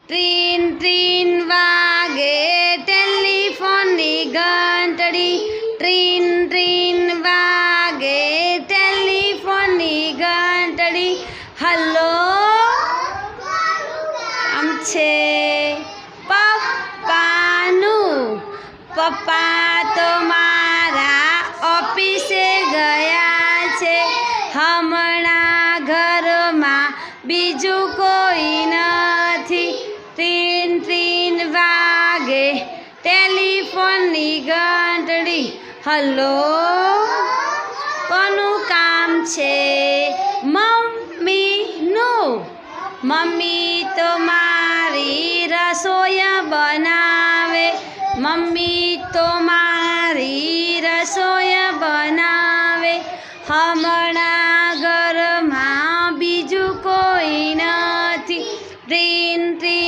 ટ્રીન ટ્રીન વાગે ટેલિફોનની ઘંટડી, ટ્રીન ટ્રીન વાગે ટેલિફોનની ઘંટડી. હલો આમ છે પપ્પાનું, પપ્પા તો મારા ઓફિસે ગયા છે, હમણાં ઘરમાં બીજું કોઈ નથી. ટ્રીન ટ્રીન વાગે ટેલિફોનની ઘંટડી. હલો કોનું કામ છે? મમ્મીનું. મમ્મી તો મારી રસોઈ બનાવે, મમ્મી તો